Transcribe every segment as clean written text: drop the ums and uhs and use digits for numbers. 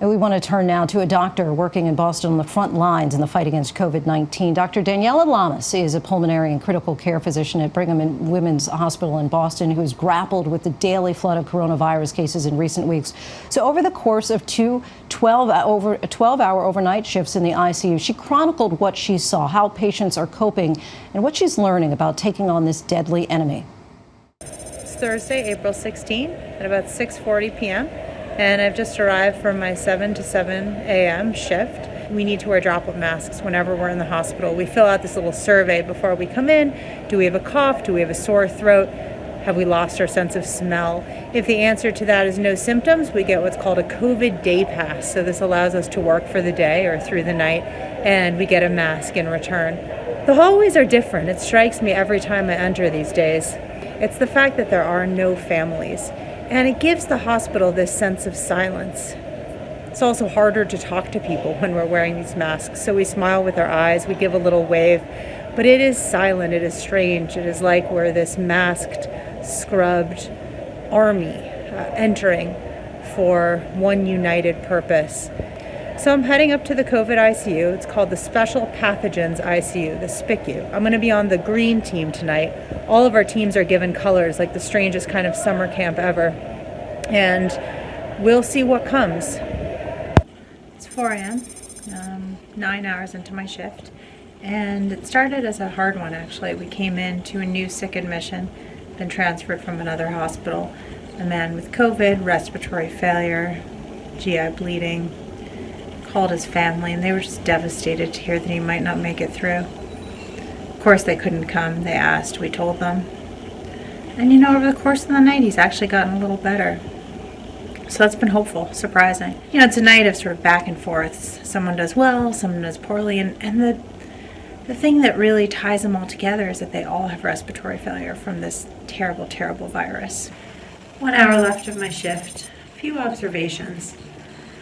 And we want to turn now to a doctor working in Boston on the front lines in the fight against COVID-19. Dr. Daniela Lamas is a pulmonary and critical care physician at Brigham and Women's Hospital in Boston who has grappled with the daily flood of coronavirus cases in recent weeks. So over the course of 12-hour overnight shifts in the ICU, she chronicled what she saw, how patients are coping, and what she's learning about taking on this deadly enemy. It's Thursday, April 16 at about 6:40 p.m. and I've just arrived from my 7 to 7 a.m. shift. We need to wear droplet masks whenever we're in the hospital. We fill out this little survey before we come in. Do we have a cough? Do we have a sore throat? Have we lost our sense of smell? If the answer to that is no symptoms, we get what's called a COVID day pass. So this allows us to work for the day or through the night, and we get a mask in return. The hallways are different. It strikes me every time I enter these days. It's the fact that there are no families. And it gives the hospital this sense of silence. It's also harder to talk to people when we're wearing these masks. So we smile with our eyes, we give a little wave, but it is silent, it is strange. It is like we're this masked, scrubbed army entering for one united purpose. So I'm heading up to the COVID ICU. It's called the Special Pathogens ICU, the SPICU. I'm going to be on the green team tonight. All of our teams are given colors, like the strangest kind of summer camp ever. And we'll see what comes. It's 4 a.m., 9 hours into my shift. And it started as a hard one, actually. We came in to a new sick admission, been transferred from another hospital. A man with COVID, respiratory failure, GI bleeding. Called his family, and they were just devastated to hear that he might not make it through. Of course they couldn't come. They asked, we told them. And over the course of the night he's actually gotten a little better. So that's been hopeful, surprising. It's a night of sort of back and forth. Someone does well, someone does poorly, and the thing that really ties them all together is that they all have respiratory failure from this terrible, terrible virus. 1 hour left of my shift. A few observations.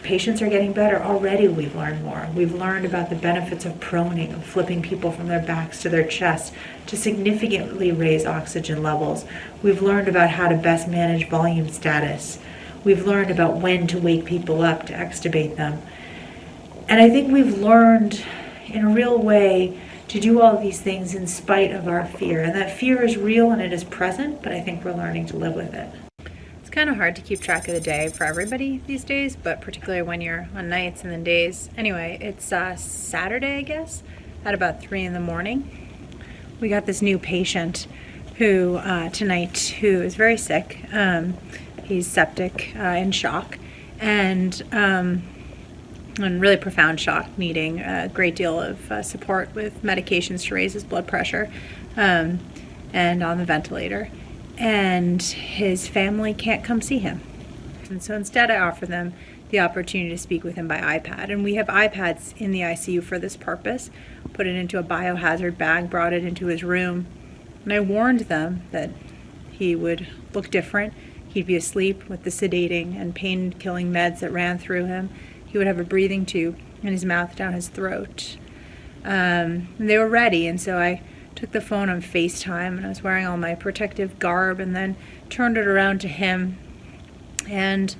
Patients are getting better. Already we've learned more. We've learned about the benefits of proning, of flipping people from their backs to their chest to significantly raise oxygen levels. We've learned about how to best manage volume status. We've learned about when to wake people up to extubate them. And I think we've learned in a real way to do all of these things in spite of our fear. And that fear is real and it is present, but I think we're learning to live with it. Kind of hard to keep track of the day for everybody these days, but particularly when you're on nights and then days. Anyway, it's Saturday, I guess, at about 3 in the morning. We got this new patient who tonight who is very sick. He's septic, in shock, and really profound shock, needing a great deal of support with medications to raise his blood pressure, and on the ventilator. And his family can't come see him. And so instead I offer them the opportunity to speak with him by iPad. And we have iPads in the ICU for this purpose. Put it into a biohazard bag, brought it into his room. And I warned them that he would look different. He'd be asleep with the sedating and pain-killing meds that ran through him. He would have a breathing tube in his mouth down his throat. And they were ready, and so I took the phone on FaceTime, and I was wearing all my protective garb, and then turned it around to him. And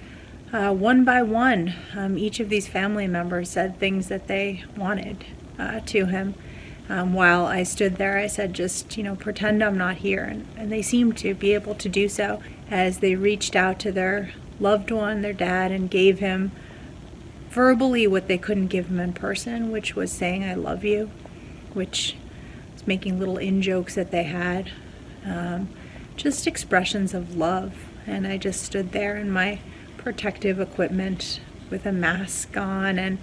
one by one, each of these family members said things that they wanted to him. While I stood there, I said, just, pretend I'm not here. And they seemed to be able to do so as they reached out to their loved one, their dad, and gave him verbally what they couldn't give him in person, which was saying, I love you, which making little in-jokes that they had, just expressions of love. And I just stood there in my protective equipment with a mask on and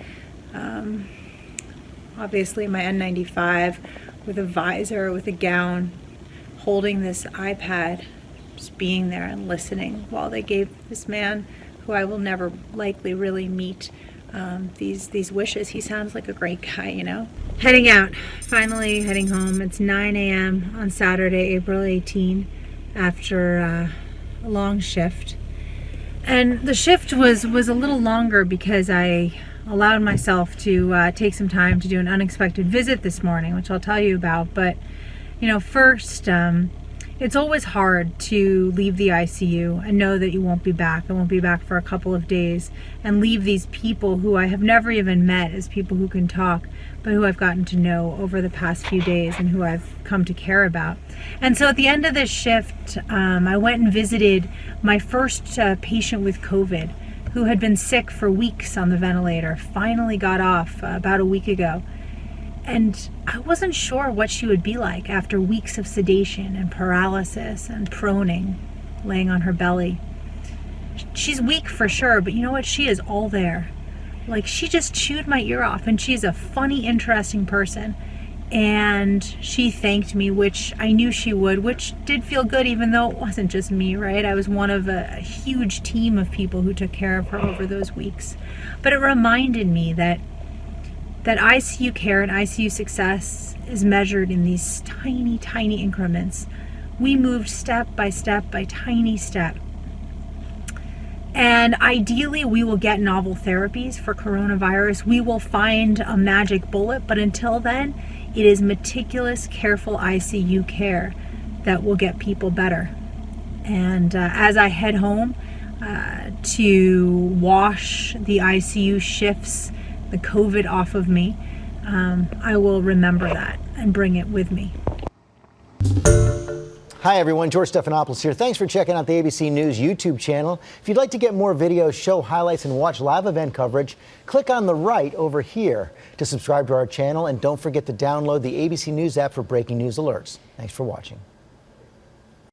obviously my N95 with a visor, with a gown, holding this iPad, just being there and listening while they gave this man, who I will never likely really meet, these wishes. He sounds like a great guy, Heading out, finally heading home. It's 9 a.m. on Saturday, April 18, after a long shift. And the shift was a little longer because I allowed myself to take some time to do an unexpected visit this morning, which I'll tell you about. But, first, It's always hard to leave the ICU and know that you won't be back. I won't be back for a couple of days, and leave these people who I have never even met as people who can talk, but who I've gotten to know over the past few days and who I've come to care about. And so at the end of this shift, I went and visited my first patient with COVID, who had been sick for weeks on the ventilator, finally got off about a week ago. And I wasn't sure what she would be like after weeks of sedation and paralysis and proning, laying on her belly. She's weak for sure, but you know what? She is all there. Like, she just chewed my ear off, and she's a funny, interesting person. And she thanked me, which I knew she would, which did feel good, even though it wasn't just me, right? I was one of a huge team of people who took care of her over those weeks. But it reminded me that ICU care and ICU success is measured in these tiny, tiny increments. We moved step by tiny step. And ideally, we will get novel therapies for coronavirus. We will find a magic bullet, but until then, it is meticulous, careful ICU care that will get people better. And as I head home to wash the ICU shifts, the COVID off of me, I will remember that and bring it with me. Hi everyone, George Stephanopoulos here. Thanks for checking out the ABC News YouTube channel. If you'd like to get more videos, show highlights, and watch live event coverage, click on the right over here to subscribe to our channel, and don't forget to download the ABC News app for breaking news alerts. Thanks for watching.